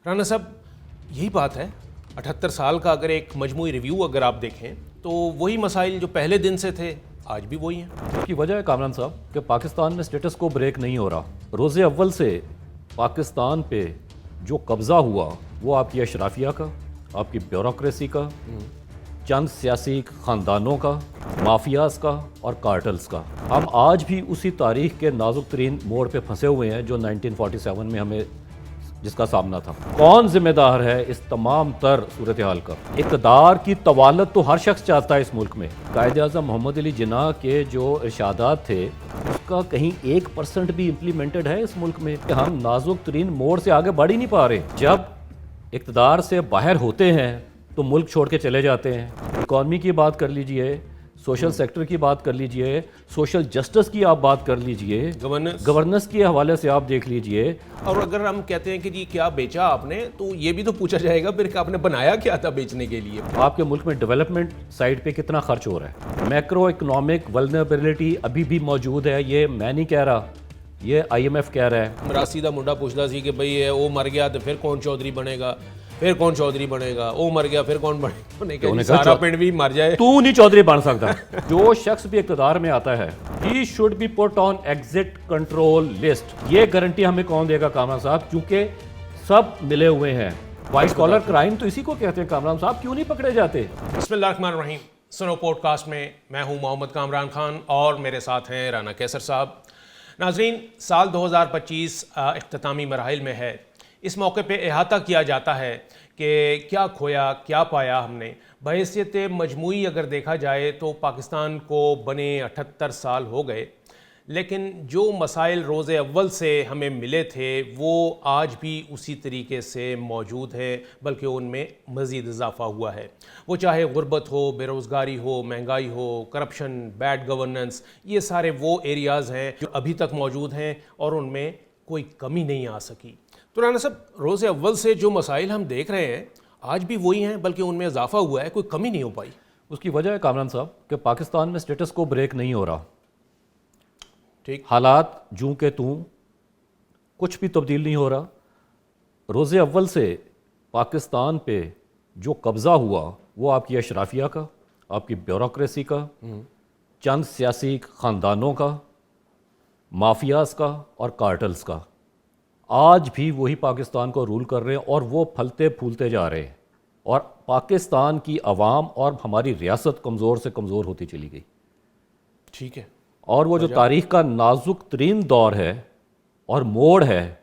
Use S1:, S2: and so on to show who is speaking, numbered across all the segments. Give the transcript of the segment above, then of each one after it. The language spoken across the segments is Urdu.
S1: رانا صاحب یہی بات ہے، 78 سال کا اگر ایک مجموعی ریویو اگر آپ دیکھیں تو وہی مسائل جو پہلے دن سے تھے آج بھی وہی ہیں۔
S2: اس کی وجہ ہے کامران صاحب کہ پاکستان میں سٹیٹس کو بریک نہیں ہو رہا۔ روز اول سے پاکستان پہ جو قبضہ ہوا وہ آپ کی اشرافیہ کا، آپ کی بیوروکریسی کا، چند سیاسی خاندانوں کا، مافیاز کا اور کارٹلز کا۔ ہم آج بھی اسی تاریخ کے نازک ترین موڑ پہ پھنسے ہوئے ہیں جو 1947 میں ہمیں جس کا سامنا تھا۔ کون ذمہ دار ہے اس تمام تر صورتحال کا؟ اقتدار کی طوالت تو ہر شخص چاہتا ہے اس ملک میں۔ قائد اعظم محمد علی جناح کے جو ارشادات تھے اس کا کہیں 1% بھی امپلیمنٹڈ ہے اس ملک میں؟ کہ ہم نازک ترین موڑ سے آگے بڑھ ہی نہیں پا رہے۔ جب اقتدار سے باہر ہوتے ہیں تو ملک چھوڑ کے چلے جاتے ہیں۔ اکانومی کی بات کر لیجئے، سوشل سیکٹر کی بات کر لیجئے، سوشل جسٹس کی آپ بات کر لیجئے، گورننس کے حوالے سے آپ دیکھ لیجئے۔
S1: اور اگر ہم کہتے ہیں کہ جی کیا بیچا آپ نے، تو یہ بھی تو پوچھا جائے گا پھر کہ آپ نے بنایا کیا تھا بیچنے کے لیے؟
S2: آپ کے ملک میں ڈیولپمنٹ سائڈ پہ کتنا خرچ ہو رہا ہے؟ میکرو اکنامک ولنریبلٹی ابھی بھی موجود ہے، یہ میں نہیں کہہ رہا، یہ IMF کہہ رہا ہے۔
S1: راسی دا منڈا پوچھتا سی کہ بھئی وہ مر گیا تو پھر کون چودھری بنے گا، پھر کون چودھری بنے گا، وہ مر گیا پھر کون بنے گا، سارا پنڈ بھی مر جائے
S2: تو نہیں چودھری بن سکتا۔ جو شخص بھی اقتدار میں آتا ہے he should be put on exit control list۔ یہ گارنٹی ہمیں کون دے گا کامران صاحب؟ کیونکہ سب ملے ہوئے ہیں۔ وائٹ کالر کرائم تو اسی کو کہتے ہیں کامران صاحب، کیوں نہیں پکڑے جاتے؟
S1: بسم اللہ الرحمن الرحیم۔ سنو پوڈ کاسٹ میں میں ہوں محمد کامران خان اور میرے ساتھ ہیں رانا کیسر صاحب۔ ناظرین، سال 2025 اختتامی مراحل میں ہے۔ اس موقع پہ احاطہ کیا جاتا ہے کہ کیا کھویا کیا پایا ہم نے۔ بحیثیت مجموعی اگر دیکھا جائے تو پاکستان کو بنے 78 سال ہو گئے، لیکن جو مسائل روز اول سے ہمیں ملے تھے وہ آج بھی اسی طریقے سے موجود ہیں، بلکہ ان میں مزید اضافہ ہوا ہے۔ وہ چاہے غربت ہو، بے روزگاری ہو، مہنگائی ہو، کرپشن، بیڈ گورننس، یہ سارے وہ ایریاز ہیں جو ابھی تک موجود ہیں اور ان میں کوئی کمی نہیں آ سکی۔ تو رانا صاحب، روز اول سے جو مسائل ہم دیکھ رہے ہیں آج بھی وہی ہیں، بلکہ ان میں اضافہ ہوا ہے، کوئی کمی نہیں ہو پائی۔
S2: اس کی وجہ ہے کامران صاحب کہ پاکستان میں سٹیٹس کو بریک نہیں ہو رہا۔
S1: ٹھیک،
S2: حالات جوں کہ توں، کچھ بھی تبدیل نہیں ہو رہا۔ روز اول سے پاکستان پہ جو قبضہ ہوا وہ آپ کی اشرافیہ کا، آپ کی بیوروکریسی کا، چند سیاسی خاندانوں کا، مافیاز کا اور کارٹلز کا۔ آج بھی وہی پاکستان کو رول کر رہے ہیں اور وہ پھلتے پھولتے جا رہے ہیں، اور پاکستان کی عوام اور ہماری ریاست کمزور سے کمزور ہوتی چلی گئی۔
S1: ٹھیک ہے۔
S2: اور وہ جو تاریخ کا نازک ترین دور ہے اور موڑ ہے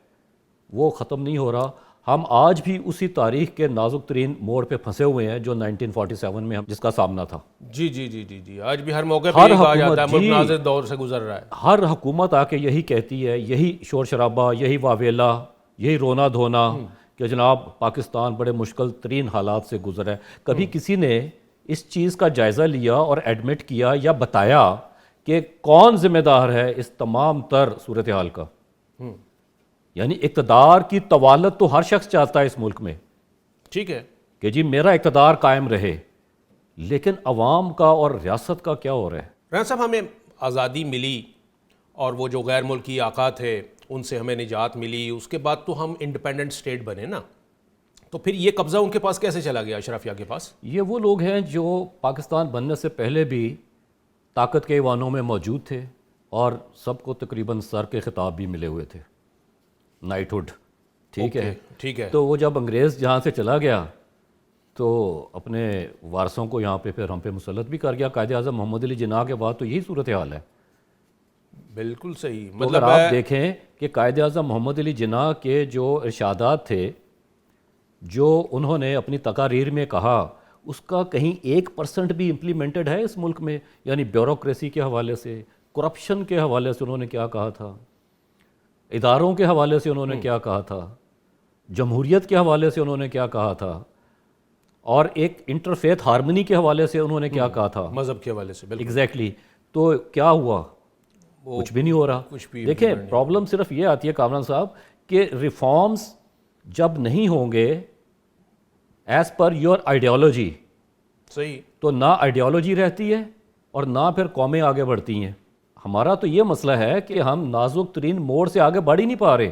S2: وہ ختم نہیں ہو رہا۔ ہم آج بھی اسی تاریخ کے نازک ترین موڑ پہ پھنسے ہوئے ہیں جو 1947 میں جس کا سامنا تھا۔
S1: جی جی جی جی جی، آج بھی ہر موقع پہ یہ کہا جاتا ہے ملک نازک دور سے گزر رہا ہے۔
S2: ہر حکومت آ کے یہی کہتی ہے، یہی شور شرابہ، یہی واویلا، یہی رونا دھونا کہ جناب پاکستان بڑے مشکل ترین حالات سے گزر ہے۔ کبھی کسی نے اس چیز کا جائزہ لیا اور ایڈمٹ کیا یا بتایا کہ کون ذمہ دار ہے اس تمام تر صورتحال کا؟ یعنی اقتدار کی طوالت تو ہر شخص چاہتا ہے اس ملک میں،
S1: ٹھیک ہے،
S2: کہ جی میرا اقتدار قائم رہے، لیکن عوام کا اور ریاست کا کیا ہو رہا ہے؟
S1: رانا صاحب، ہمیں آزادی ملی اور وہ جو غیر ملکی آقا تھے ان سے ہمیں نجات ملی، اس کے بعد تو ہم انڈیپینڈنٹ اسٹیٹ بنے نا، تو پھر یہ قبضہ ان کے پاس کیسے چلا گیا، اشرافیہ کے پاس؟
S2: یہ وہ لوگ ہیں جو پاکستان بننے سے پہلے بھی طاقت کے ایوانوں میں موجود تھے اور سب کو تقریباً سر کے خطاب بھی ملے ہوئے تھے، نائٹ ہوڈ، ٹھیک ہے۔
S1: ٹھیک ہے،
S2: تو وہ جب انگریز جہاں سے چلا گیا تو اپنے وارثوں کو یہاں پہ پھر ہم پہ مسلط بھی کر گیا۔ قائد اعظم محمد علی جناح کے بعد تو یہی صورتحال ہے۔
S1: بالکل صحیح۔
S2: مطلب آپ دیکھیں کہ قائد اعظم محمد علی جناح کے جو ارشادات تھے، جو انہوں نے اپنی تقاریر میں کہا، اس کا کہیں 1% بھی امپلیمنٹڈ ہے اس ملک میں؟ یعنی بیوروکریسی کے حوالے سے، کرپشن کے حوالے سے انہوں نے کیا کہا تھا، اداروں کے حوالے سے انہوں نے کیا کہا تھا، جمہوریت کے حوالے سے انہوں نے کیا کہا تھا، اور ایک انٹرفیتھ ہارمنی کے حوالے سے انہوں نے کیا کہا تھا،
S1: مذہب کے حوالے سے۔ بالکل
S2: ایگزیکٹلی۔ تو کیا ہوا؟ کچھ بھی نہیں ہو رہا۔ دیکھیں، پرابلم صرف یہ آتی ہے کامران صاحب کہ ریفارمز جب نہیں ہوں گے ایز پر یور آئیڈیالوجی،
S1: صحیح،
S2: تو نہ آئیڈیالوجی رہتی ہے اور نہ پھر قومیں آگے بڑھتی ہیں۔ ہمارا تو یہ مسئلہ ہے کہ ہم نازک ترین موڑ سے آگے بڑھ ہی نہیں پا رہے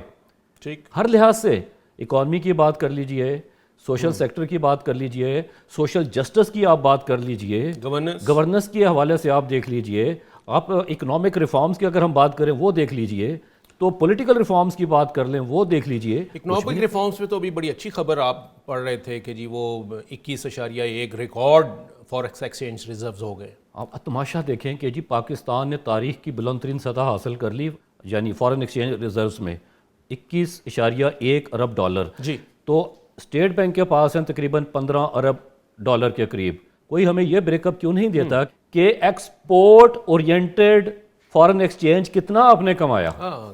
S1: ٹھیک،
S2: ہر لحاظ سے۔ اکانومی کی بات کر لیجئے, سوشل سیکٹر کی بات کر لیجئے, سوشل جسٹس کی آپ بات کر لیجئے, گورننس کے حوالے سے آپ دیکھ لیجئے, آپ اکنامک ریفارمز کی اگر ہم بات کریں وہ دیکھ لیجئے, تو پولیٹیکل ریفارمز کی بات کر لیں وہ دیکھ لیجئے.
S1: اکنامک ریفارمز پہ تو ابھی بڑی اچھی خبر آپ پڑھ رہے تھے کہ جی وہ 21.1 ریکارڈ فوریکس ایکسچینج ریزروز ہو گئے.
S2: آپ تماشا دیکھیں کہ جی پاکستان نے تاریخ کی بلند ترین سطح حاصل کر لی, یعنی فارن ایکسچینج ریزروز میں 21.1 ارب ڈالر.
S1: جی
S2: تو اسٹیٹ بینک کے پاس ہیں تقریباً 15 ارب ڈالر کے قریب. کوئی ہمیں یہ بریک اپ کیوں نہیں دیتا کہ ایکسپورٹ اورینٹڈ فارن ایکسچینج کتنا آپ نے کمایا,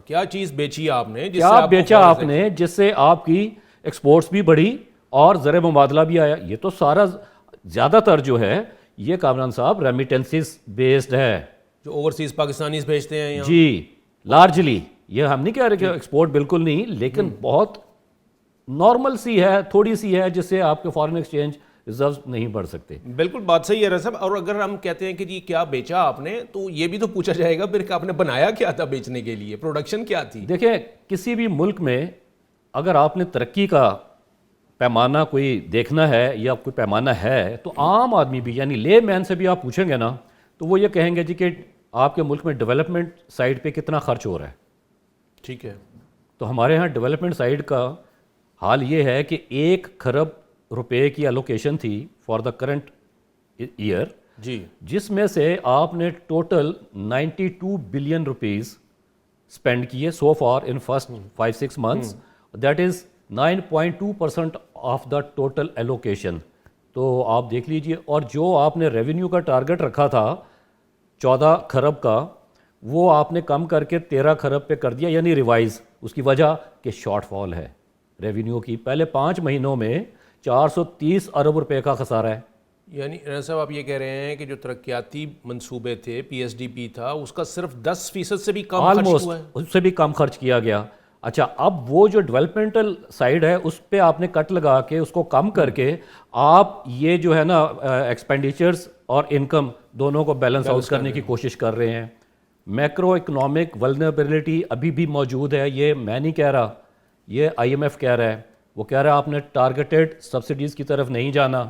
S1: کیا چیز بیچی آپ نے,
S2: کیا بیچا آپ نے جس سے آپ کی ایکسپورٹس بھی بڑھی اور زر مبادلہ بھی آیا. یہ تو سارا زیادہ تر جو ہے یہ کامران صاحب ریمیٹنسز بیسڈ ہے,
S1: جو اوورسیز پاکستانیز بھیجتے ہیں یہاں.
S2: جی لارجلی, یہ ہم نہیں کہہ رہے کہ ایکسپورٹ بالکل نہیں, لیکن بہت نارمل سی ہے, تھوڑی سی ہے, جس سے آپ کے فارن ایکسچینج ریزروز نہیں بڑھ سکتے.
S1: بالکل بات صحیح ہے رضا صاحب. اور اگر ہم کہتے ہیں کہ جی کیا بیچا آپ نے, تو یہ بھی تو پوچھا جائے گا پھر کہ آپ نے بنایا کیا تھا بیچنے کے لیے, پروڈکشن کیا تھی.
S2: دیکھیں کسی بھی ملک میں اگر آپ نے ترقی کا پیمانہ کوئی دیکھنا ہے یا کوئی پیمانہ ہے, تو عام آدمی بھی یعنی لے مین سے بھی آپ پوچھیں گے نا تو وہ یہ کہیں گے جی کہ آپ کے ملک میں ڈیولپمنٹ سائڈ پہ کتنا خرچ ہو رہا ہے.
S1: ٹھیک ہے.
S2: تو ہمارے ہاں ڈیولپمنٹ سائڈ کا حال یہ ہے کہ 1 کھرب روپے کی الوکیشن تھی فار دا کرنٹ ایئر,
S1: جی,
S2: جس میں سے آپ نے ٹوٹل 92 بلین روپیز اسپینڈ کیے so far in first 5-6 months. That is 9.2% of the total allocation. تو آپ دیکھ لیجئے, اور جو آپ نے ریونیو کا ٹارگٹ رکھا تھا 14 کھرب کا, وہ آپ نے کم کر کے 13 کھرب پہ کر دیا, یعنی ریوائز. اس کی وجہ کہ شارٹ فال ہے ریونیو کی. پہلے 5 مہینوں میں 430 ارب روپے کا خسارہ ہے.
S1: یعنی صاحب آپ یہ کہہ رہے ہیں کہ جو ترقیاتی منصوبے تھے, پی ایس ڈی پی تھا, اس کا صرف 10% سے بھی کم خرچ ہوا ہے.
S2: اس سے بھی کم خرچ کیا گیا. اچھا, اب وہ جو ڈیولپمنٹل سائڈ ہے اس پہ آپ نے کٹ لگا کے اس کو کم کر کے آپ یہ جو ہے نا ایکسپینڈیچرز اور انکم دونوں کو بیلنس آؤٹ کرنے کی کوشش کر رہے ہیں. میکرو اکنامک ولنریبلٹی ابھی بھی موجود ہے, یہ میں نہیں کہہ رہا, یہ IMF کہہ رہا ہے. وہ کہہ رہا ہے آپ نے ٹارگیٹڈ سبسڈیز کی طرف نہیں جانا.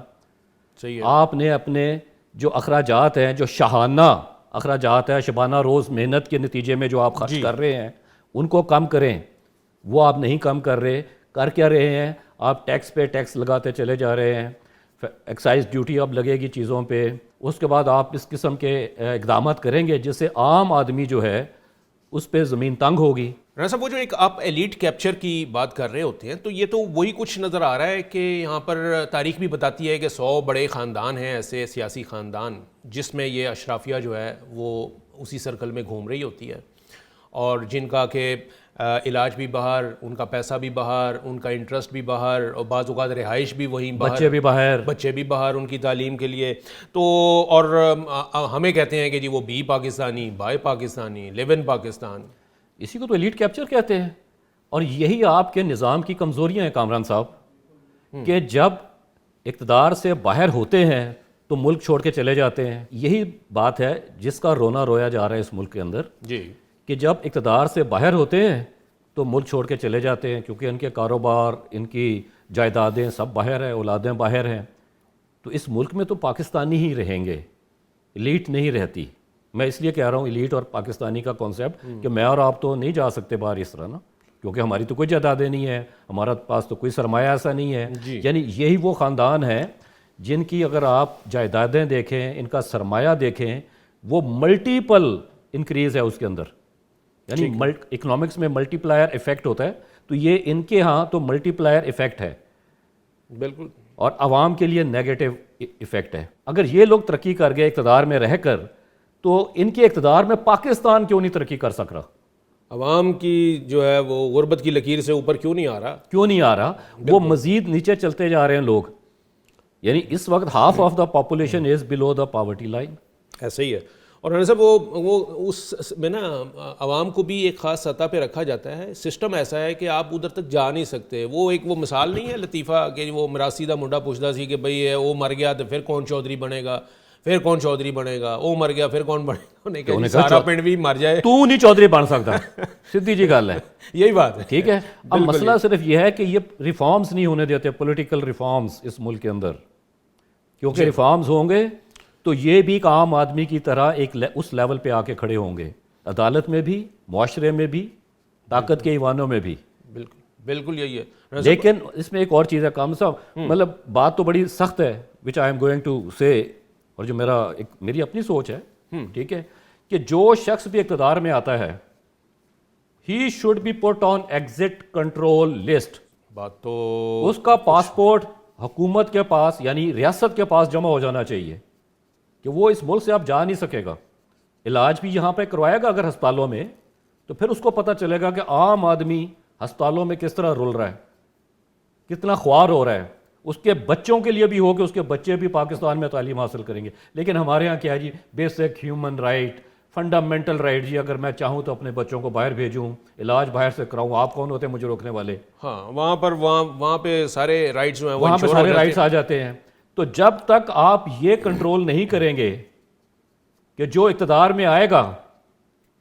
S1: صحیح ہے.
S2: آپ نے اپنے جو اخراجات ہیں, جو شاہانہ اخراجات ہیں, شبانہ روز محنت کے نتیجے میں جو آپ خرچ کر رہے ہیں, ان کو کم کریں. وہ آپ نہیں کم کر رہے. کر کیا رہے ہیں آپ؟ ٹیکس پہ ٹیکس لگاتے چلے جا رہے ہیں. ایکسائز ڈیوٹی اب لگے گی چیزوں پہ. اس کے بعد آپ اس قسم کے اقدامات کریں گے جس سے عام آدمی جو ہے اس پہ زمین تنگ ہوگی.
S1: رانا صاحب, وہ جو ایک آپ ایلیٹ کیپچر کی بات کر رہے ہوتے ہیں, تو یہ تو وہی کچھ نظر آ رہا ہے کہ یہاں پر تاریخ بھی بتاتی ہے کہ 100 بڑے خاندان ہیں, ایسے سیاسی خاندان, جس میں یہ اشرافیہ جو ہے وہ اسی سرکل میں گھوم رہی ہوتی ہے, اور جن کا کہ علاج بھی باہر, ان کا پیسہ بھی باہر, ان کا انٹرسٹ بھی باہر, اور بعض اوقات رہائش بھی وہیں باہر, بچے بھی باہر ان کی تعلیم کے لیے. تو اور ہمیں کہتے ہیں کہ جی وہ بی پاکستانی, بائے پاکستانی, لیو ان پاکستان.
S2: اسی کو تو ایلیٹ کیپچر کہتے ہیں. اور یہی آپ کے نظام کی کمزوریاں ہیں کامران صاحب, کہ جب اقتدار سے باہر ہوتے ہیں تو ملک چھوڑ کے چلے جاتے ہیں. یہی بات ہے جس کا رونا رویا جا رہا ہے اس ملک کے اندر,
S1: جی,
S2: کہ جب اقتدار سے باہر ہوتے ہیں تو ملک چھوڑ کے چلے جاتے ہیں, کیونکہ ان کے کاروبار, ان کی جائیدادیں سب باہر ہیں, اولادیں باہر ہیں. تو اس ملک میں تو پاکستانی ہی رہیں گے, ایلیٹ نہیں رہتی. میں اس لیے کہہ رہا ہوں ایلیٹ اور پاکستانی کا کانسیپٹ, کہ میں اور آپ تو نہیں جا سکتے باہر اس طرح نا, کیونکہ ہماری تو کوئی جائیدادیں نہیں ہے, ہمارا پاس تو کوئی سرمایہ ایسا نہیں ہے. یعنی یہی وہ خاندان ہیں جن کی اگر آپ جائیدادیں دیکھیں, ان کا سرمایہ دیکھیں, وہ ملٹیپل انکریز ہے اس کے اندر. یعنی اکنامکس میں ملٹی پلائر ایفیکٹ ہوتا ہے, تو یہ ان کے ہاں تو ملٹی پلائر ایفیکٹ ہے.
S1: بالکل.
S2: اور عوام کے لیے نیگیٹو ایفیکٹ ہے. اگر یہ لوگ ترقی کر گئے اقتدار میں رہ کر, تو ان کے اقتدار میں پاکستان کیوں نہیں ترقی کر سک رہا؟
S1: عوام کی جو ہے وہ غربت کی لکیر سے اوپر کیوں نہیں آ رہا؟
S2: وہ مزید نیچے چلتے جا رہے ہیں لوگ. یعنی اس وقت half of the population is below the poverty line.
S1: ایسا ہی ہے. اور رانا صاحب وہ اس میں نا عوام کو بھی ایک خاص سطح پہ رکھا جاتا ہے. سسٹم ایسا ہے کہ آپ ادھر تک جا نہیں سکتے. وہ مثال نہیں ہے لطیفہ کہ وہ مراسی دا منڈا پوچھتا سی کہ بھئی وہ مر گیا تو پھر کون چودھری بنے گا, پھر کون چودھری بنے گا, وہ مر گیا پھر کون بنے گا, انہیں کہا سارا پنڈ بھی مر جائے
S2: تو نہیں چودھری بن سکتا, سیدھی جی گل ہے,
S1: یہی بات ہے.
S2: ٹھیک ہے. اب مسئلہ صرف یہ ہے کہ یہ ریفارمز نہیں ہونے دیتے, پولیٹیکل ریفارمز اس ملک کے اندر, کیونکہ ریفارمز ہوں گے تو یہ بھی ایک عام آدمی کی طرح ایک اس لیول پہ آ کے کھڑے ہوں گے, عدالت میں بھی, معاشرے میں بھی, طاقت کے ایوانوں میں بھی.
S1: بالکل بالکل یہی ہے.
S2: لیکن اس میں ایک اور چیز ہے کامل صاحب, مطلب بات تو بڑی سخت ہے وچ آئی ایم گوئنگ ٹو سے, اور جو میری اپنی سوچ ہے, ٹھیک ہے, کہ جو شخص بھی اقتدار میں آتا ہے ہی should be put on exit control list.
S1: بات تو
S2: اس کا پاسپورٹ حکومت کے پاس یعنی ریاست کے پاس جمع ہو جانا چاہیے کہ وہ اس ملک سے اب جا نہیں سکے گا. علاج بھی یہاں پہ کروائے گا اگر ہسپتالوں میں, تو پھر اس کو پتہ چلے گا کہ عام آدمی ہسپتالوں میں کس طرح رول رہا ہے, کتنا خوار ہو رہا ہے. اس کے بچوں کے لیے بھی ہو کہ اس کے بچے بھی پاکستان میں تعلیم حاصل کریں گے. لیکن ہمارے ہاں کیا ہے جی, basic human right, fundamental right, جی اگر میں چاہوں تو اپنے بچوں کو باہر بھیجوں, علاج باہر سے کراؤں, آپ کون ہوتے ہیں مجھے روکنے والے.
S1: ہاں وہاں پہ سارے رائٹس جو ہیں
S2: وہاں پہ سارے رائٹس آ جاتے ہیں. تو جب تک آپ یہ کنٹرول نہیں کریں گے کہ جو اقتدار میں آئے گا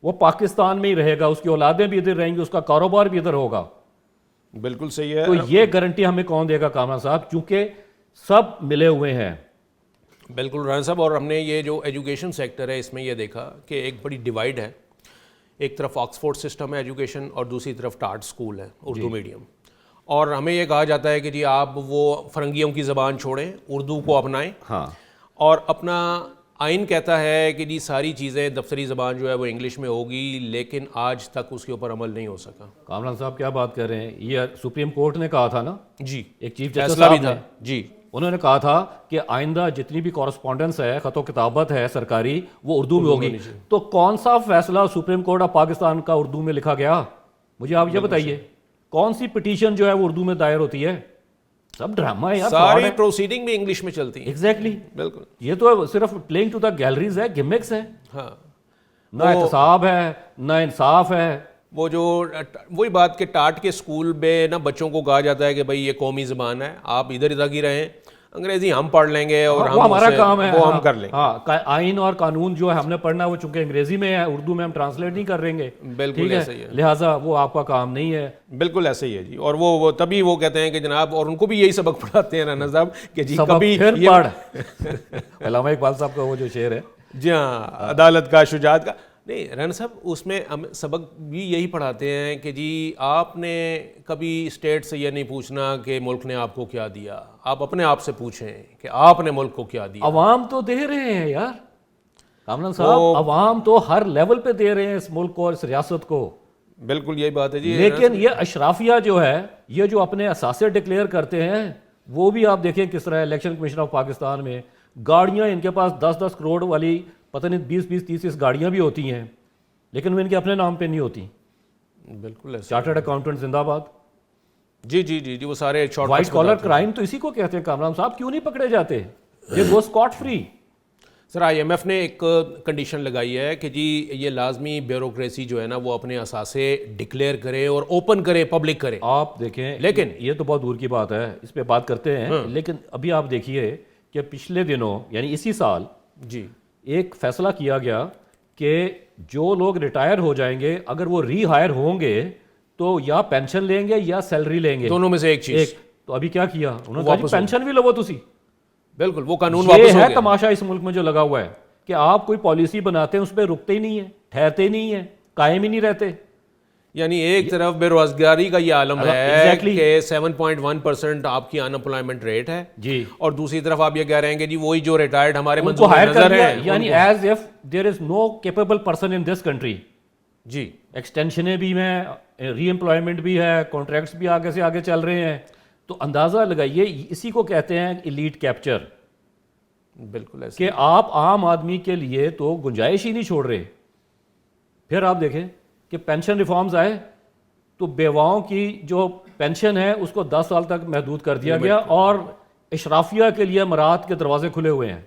S2: وہ پاکستان میں ہی رہے گا, اس کی اولادیں بھی ادھر رہیں گی, اس کا کاروبار بھی ادھر ہوگا.
S1: بالکل صحیح ہے.
S2: تو یہ گارنٹی ہمیں کون دے گا کامران صاحب, کیونکہ سب ملے ہوئے ہیں.
S1: بالکل رانا صاحب, اور ہم نے یہ جو ایجوکیشن سیکٹر ہے اس میں یہ دیکھا کہ ایک بڑی ڈیوائڈ ہے. ایک طرف آکسفورڈ سسٹم ہے ایجوکیشن اور دوسری طرف ٹارٹ اسکول ہے اردو میڈیم. اور ہمیں یہ کہا جاتا ہے کہ جی آپ وہ فرنگیوں کی زبان چھوڑیں, اردو کو اپنائیں.
S2: ہاں, اور
S1: اپنا آئین کہتا ہے کہ جی ساری چیزیں دفتری زبان جو ہے وہ انگلش میں ہوگی, لیکن آج تک اس کے اوپر عمل نہیں ہو سکا.
S2: کامران صاحب کیا بات کر رہے ہیں, یہ سپریم کورٹ نے کہا تھا نا,
S1: جی
S2: ایک چیف جسٹس
S1: فیصلہ بھی
S2: صاحب
S1: تھا.
S2: نے,
S1: جی
S2: انہوں نے کہا تھا کہ آئندہ جتنی بھی کورسپونڈنس ہے, خط و کتابت ہے سرکاری, وہ اردو میں ہوگی. تو کون سا فیصلہ سپریم کورٹ آف پاکستان کا اردو میں لکھا گیا, مجھے آپ یہ بتائیے. کون سی پٹیشن جو ہے وہ اردو میں دائر ہوتی ہے؟ سب ڈرامہ ہے یار,
S1: ساری پروسیڈنگ بھی انگلش میں چلتی ہے.
S2: ایگزیکٹلی,
S1: بالکل.
S2: یہ تو صرف پلینگ ٹو دا گیلریز ہے, گمکس ہے.
S1: ہاں,
S2: نہ احتساب ہے, نہ انصاف ہے.
S1: وہ جو وہی بات کہ ٹاٹ کے اسکول میں نا بچوں کو کہا جاتا ہے کہ بھائی یہ قومی زبان ہے, آپ ادھر ادھر کی رہیں, انگریزی ہم پڑھ لیں گے اور
S2: وہ ہمارا کام ہے,
S1: وہ ہم کر لیں گے.
S2: ہاں, آئین اور قانون جو ہے ہم نے پڑھنا وہ چونکہ انگریزی میں ہے, اردو میں ہم ٹرانسلیٹ نہیں کر رہیں گے.
S1: بالکل ایسا ہی ہے,
S2: لہٰذا وہ آپ کا کام نہیں ہے.
S1: بالکل ایسے ہی ہے جی. اور وہ تبھی وہ کہتے ہیں کہ جناب, اور ان کو بھی یہی سبق پڑھاتے ہیں رانا صاحب کہ جی کبھی
S2: پھر پڑھ. علامہ اقبال صاحب کا وہ جو شعر ہے,
S1: جی ہاں, عدالت کا, شجاعت کا. نہیں رانا صاحب, اس میں سبق بھی یہی پڑھاتے ہیں کہ جی آپ نے کبھی اسٹیٹ سے یہ نہیں پوچھنا کہ ملک نے آپ کو کیا دیا, آپ اپنے آپ سے پوچھیں کہ آپ نے ملک کو کیا دیا.
S2: عوام تو دے رہے ہیں یار کامران صاحب, عوام تو ہر لیول پہ دے رہے ہیں اس ملک کو اور اس ریاست کو.
S1: بالکل یہی بات ہے جی.
S2: لیکن یہ اشرافیہ جو ہے, یہ جو اپنے اثاثے ڈکلیئر کرتے ہیں, وہ بھی آپ دیکھیں کس طرح. الیکشن کمیشن آف پاکستان میں گاڑیاں ان کے پاس 10-10 کروڑ والی پتہ نہیں 20-20-30 گاڑیاں بھی ہوتی ہیں, لیکن وہ ان کے اپنے نام پہ نہیں ہوتی.
S1: بالکل
S2: چارٹرڈ اکاؤنٹنٹ زندہ باد.
S1: جی جی جی جی, وہ سارے
S2: وائٹ کالر کرائم تو اسی کو کہتے ہیں کامران صاحب. کیوں نہیں پکڑے جاتے, یہ go scot free.
S1: Sir I M F نے ایک کنڈیشن لگائی ہے کہ جی یہ لازمی بیوروکریسی جو ہے نا وہ اپنے اثاثے ڈکلیئر کرے اور اوپن کرے, پبلک کرے.
S2: آپ دیکھیں, لیکن یہ تو بہت دور کی بات ہے, اس پہ بات کرتے ہیں. لیکن ابھی آپ دیکھیے کہ پچھلے دنوں یعنی اسی سال
S1: جی
S2: ایک فیصلہ کیا گیا کہ جو لوگ ریٹائر ہو جائیں گے اگر وہ ری ہائر ہوں گے تو یا پینشن لیں گے یا سیلری لیں گے,
S1: دونوں میں سے ایک چیز.
S2: تو ابھی کیا کیا انہوں نے کہا پینشن بھی لو تسی.
S1: بالکل, وہ قانون واپس ہو
S2: گیا.
S1: گیا.
S2: یہ ہے تماشا اس ملک میں جو لگا ہوا ہے کہ آپ کوئی پالیسی بناتے ہیں اس پہ رکتے ہی نہیں ہیں, ٹھہرتے ہی نہیں ہیں, قائم ہی نہیں رہتے.
S1: یعنی ایک طرف بے روزگاری کا یہ عالم ہے کہ 7.1% آپ کی ان امپلائمنٹ ریٹ ہے
S2: جی,
S1: اور دوسری طرف آپ یہ کہہ رہے ہیں کہ جی وہی جو ریٹائرڈ ہمارے
S2: ان کو
S1: منظور
S2: ہائر کر
S1: نظر
S2: دیا,
S1: ہیں,
S2: یعنی as if there is no capable person in this country.
S1: جی
S2: ایکسٹینشنیں بھی ہیں, ری امپلائمنٹ بھی ہے, کانٹریکٹس بھی آگے سے آگے چل رہے ہیں. تو اندازہ لگائیے, اسی کو کہتے ہیں ایلیٹ کیپچر.
S1: بالکل ایسے
S2: کہ آپ عام آدمی کے لیے تو گنجائش ہی نہیں چھوڑ رہے. پھر آپ دیکھیں کہ پینشن ریفارمز آئے تو بیواؤں کی جو پینشن ہے اس کو 10 سال تک محدود کر دیا گیا, اور اشرافیہ کے لیے امارات کے دروازے کھلے ہوئے ہیں,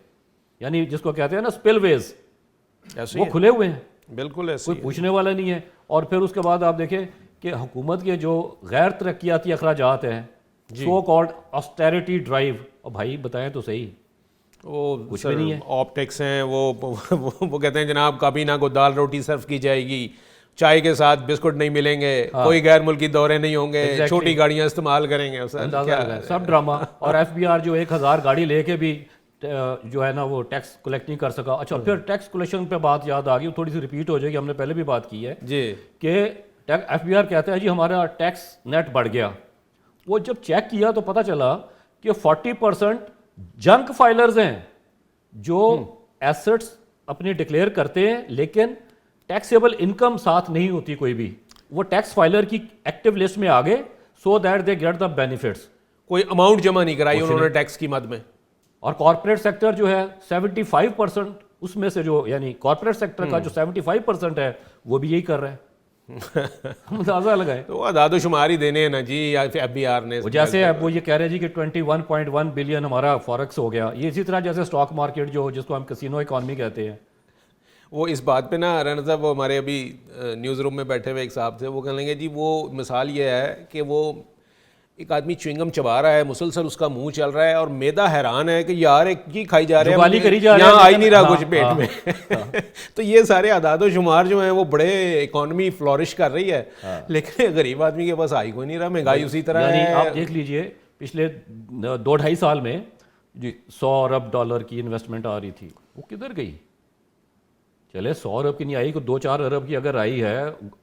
S2: یعنی جس کو کہتے ہیں نا اسپل ویز, وہ کھلے ہوئے ہیں.
S1: بالکل ایسے
S2: کوئی پوچھنے والا نہیں ہے. اور پھر اس کے بعد آپ دیکھیں کہ حکومت کے جو غیر ترقیاتی اخراجات ہیں, سو کالڈ آسٹیرٹی ڈرائیو, اور بھائی بتائیں تو صحیح,
S1: وہ
S2: کچھ بھی نہیں ہے.
S1: آپٹکس ہیں وہ کہتے ہیں جناب کابینہ کو دال روٹی سرو کی جائے گی, چائے کے ساتھ بسکٹ نہیں ملیں گے, کوئی غیر ملکی دورے نہیں ہوں گے, چھوٹی گاڑیاں استعمال کریں گے.
S2: سب ڈرامہ. اور ایف بی آر جو 1000 گاڑی لے کے بھی جو ہے نا وہ ٹیکس کلیکٹ نہیں کر سکا. اچھا پھر ٹیکس کلیکشن پہ بات یاد آ گئی, تھوڑی سی ریپیٹ ہو جائے گی, ہم نے پہلے بھی بات کی ہے
S1: جی
S2: کہ ایف بی آر کہتا ہے جی ہمارا ٹیکس نیٹ بڑھ گیا. وہ جب چیک کیا تو پتہ چلا کہ 40% جنک فائلرز ہیں جو ایسٹس اپنے ڈکلیئر کرتے ہیں لیکن ٹیکسیبل انکم ساتھ نہیں ہوتی کوئی بھی. وہ ٹیکس فائلر کی ایکٹیو لسٹ میں آ گئے so that they get the benefits.
S1: کوئی اماؤنٹ جمع نہیں کرائی انہوں نے ٹیکس کی مد میں.
S2: اور کارپوریٹ سیکٹر جو ہے 75% اس میں سے جو یعنی کارپوریٹ سیکٹر کا جو 75% ہے وہ بھی یہی کر رہا ہے. اندازہ لگائیں.
S1: تو اعداد و شمار ہی دینے ہیں نا جی ایف بی آر نے.
S2: جیسے اب وہ یہ کہہ رہے ہیں جی کہ 21.1 بلین ہمارا فارکس ہو گیا. یہ اسی طرح جیسے اسٹاک مارکیٹ جو جس کو ہم کسینو اکانومی کہتے ہیں.
S1: وہ اس بات پہ نا رانا صاحب وہ ہمارے ابھی نیوز روم میں بیٹھے ہوئے ایک صاحب تھے, وہ کہنے لگے جی وہ مثال یہ ہے کہ وہ ایک آدمی چوئنگم چبا رہا ہے, مسلسل اس کا منہ چل رہا ہے اور میدا حیران ہے کہ یار ایک کی کھائی جا رہے ہیں, یہاں آ ہی نہیں رہا کچھ پیٹ میں. تو یہ سارے اعداد و شمار جو ہیں وہ بڑے اکانومی فلورش کر رہی ہے, لیکن غریب آدمی کے پاس آئی کوئی نہیں رہا, مہنگائی اسی طرح ہے.
S2: آپ دیکھ لیجئے پچھلے 2-2.5 سال میں جی 100 ارب ڈالر کی انویسٹمنٹ آ رہی تھی, وہ کدھر گئی؟ چلے 100 ارب کی نہیں آئی, کوئی 2-4 ارب کی اگر آئی ہے,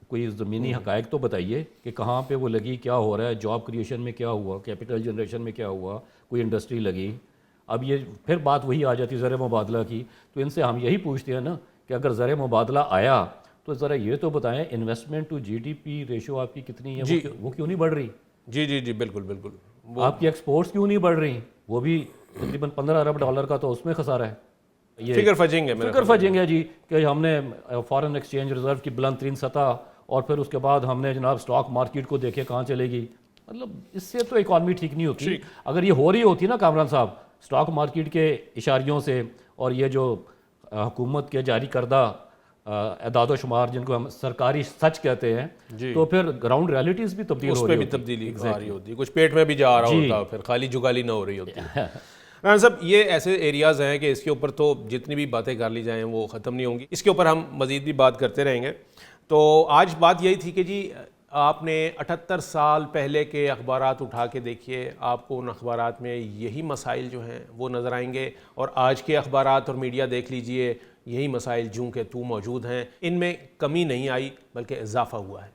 S2: کوئی زمینی حقائق تو بتائیے کہ کہاں پہ وہ لگی, کیا ہو رہا ہے, جاب کریشن میں کیا ہوا, کیپٹل جنریشن میں کیا ہوا, کوئی انڈسٹری لگی. اب یہ پھر بات وہی آ جاتی زر مبادلہ کی. تو ان سے ہم یہی پوچھتے ہیں نا کہ اگر زر مبادلہ آیا تو ذرا یہ تو بتائیں investment to G D P ratio آپ کی کتنی ہے, وہ کیوں نہیں بڑھ رہی؟
S1: جی جی جی بالکل بالکل.
S2: آپ کی ایکسپورٹس کیوں نہیں بڑھ رہی؟ وہ بھی تقریباً 15 ارب ڈالر کا تو اس میں خسارہ ہے.
S1: فکر فجنگ
S2: ہے جی کہ ہم نے فارن ایکسچینج ریزرو کی بلند ترین سطح, اور پھر اس کے بعد ہم نے جناب اسٹاک مارکیٹ کو دیکھے کہاں چلے گی. مطلب اس سے تو اکانومی ٹھیک نہیں ہوتی. اگر یہ ہو رہی ہوتی نا کامران صاحب اسٹاک مارکیٹ کے اشاریوں سے اور یہ جو حکومت کے جاری کردہ اعداد و شمار جن کو ہم سرکاری سچ کہتے ہیں, تو پھر گراؤنڈ ریالٹیز بھی تبدیل ہو رہی ہوتی,
S1: تبدیلی آ رہی ہوتی, کچھ پیٹ میں بھی جا رہا ہوتا, پھر خالی جگالی نہ ہو رہی ہوتی. رانا صاحب یہ ایسے ایریاز ہیں کہ اس کے اوپر تو جتنی بھی باتیں کر لی جائیں وہ ختم نہیں ہوں گی, اس کے اوپر ہم مزید بھی بات کرتے رہیں گے. تو آج بات یہی تھی کہ جی آپ نے 78 سال پہلے کے اخبارات اٹھا کے دیکھیے, آپ کو ان اخبارات میں یہی مسائل جو ہیں وہ نظر آئیں گے, اور آج کے اخبارات اور میڈیا دیکھ لیجئے یہی مسائل جوں کہ تو موجود ہیں, ان میں کمی نہیں آئی بلکہ اضافہ ہوا ہے.